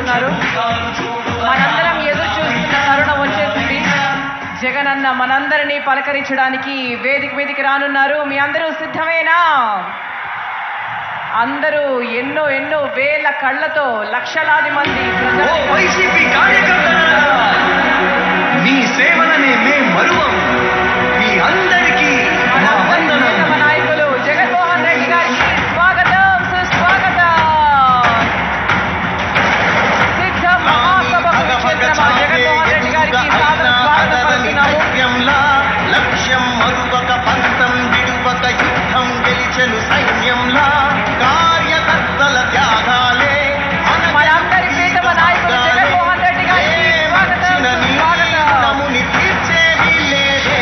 రాబోతున్నారు. మనందరం ఎదురు చూస్తున్న తరుణం వచ్చేసింది. జగన్ అన్న మనందరినీ పలకరించడానికి వేదిక మీదకి రానున్నారు. మీ అందరూ సిద్ధమేనా? అందరూ ఎన్నో ఎన్నో వేల కళ్ళతో లక్షలాది మంది వైసీపీ కార్యకర్తలారా, మీ సేవలనే మేం మరువం. మీ అందరికీ నా వందనం. నాయకులు జగన్మోహన్ రెడ్డి గారికి స్వాగతం, సుస్వాగతం. సిద్ధం మహాసభకు చేసిన జగన్మోహన్ రెడ్డి గారికి స్వాగతం పలుకుతున్నాము. లక్ష్యం మరువక పంతం విడువక యుద్ధం గెలిచెను సైన్యంలా కార్యకర్తల త్యాగాలే మనందరి ప్రీతమ నాయకులు జగన్మోహన్ రెడ్డి గారికి స్వాగతం, సుస్వాగతం. తీర్చేది లేదే.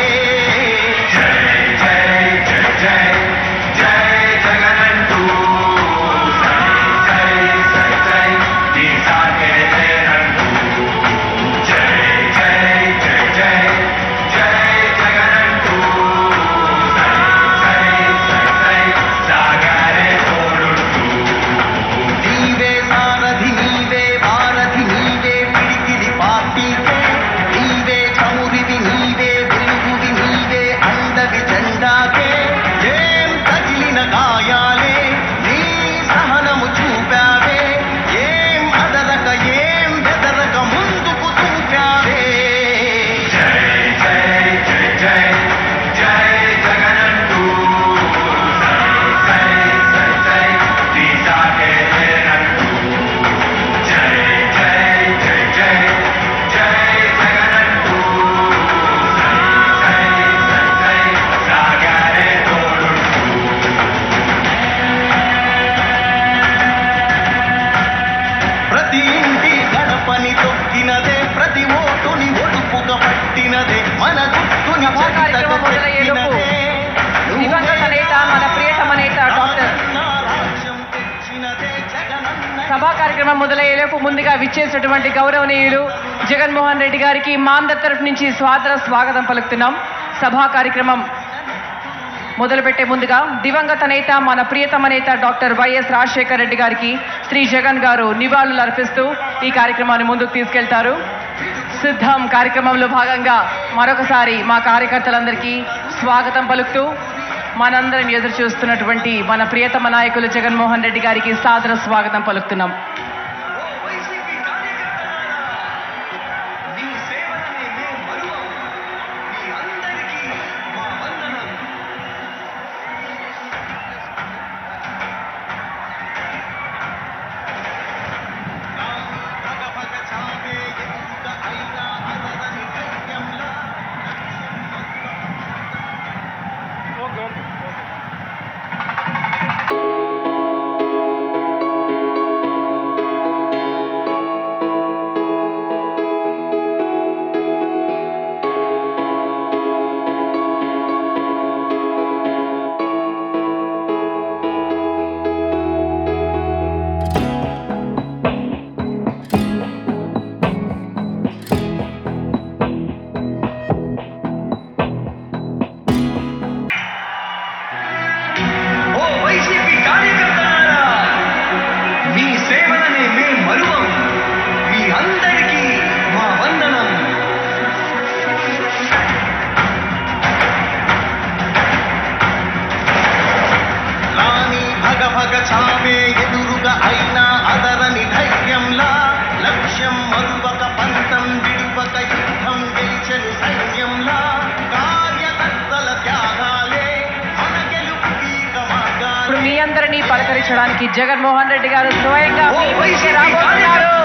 సభా కార్యక్రమం మొదలయ్యేలోపు ముందుగా విచ్చేసినటువంటి గౌరవనీయులు జగన్మోహన్ రెడ్డి గారికి మా అందరి తరఫు నుంచి స్వాగతం పలుకుతున్నాం. సభా కార్యక్రమం మొదలుపెట్టే ముందుగా దివంగత నేత మన ప్రియతమ నేత డాక్టర్ వైఎస్ రాజశేఖర రెడ్డి గారికి శ్రీ జగన్ గారు నివాళులు అర్పిస్తూ ఈ కార్యక్రమాన్ని ముందుకు తీసుకెళ్తారు. సిద్ధం కార్యక్రమంలో భాగంగా మరొకసారి మా కార్యకర్తలందరికీ స్వాగతం పలుకుతూ మనందరం ఎదురు చూస్తున్నటువంటి మన ప్రియతమ నాయకులు జగన్మోహన్ రెడ్డి గారికి సాదర స్వాగతం పలుకుతున్నాం. చావే ఎదురుగా అయినా అదరని ధైర్యంలా లక్ష్యం మరువక పంతం విడువక యుద్ధం గెలిచెను సైన్యంలా కార్యకర్తల త్యాగాలే మన గెలుపుకి మార్గాలే. ఇప్పుడు మీ అందరినీ పలకరించడానికి జగన్మోహన్ రెడ్డి గారు స్వయంగా రాబోతున్నారు.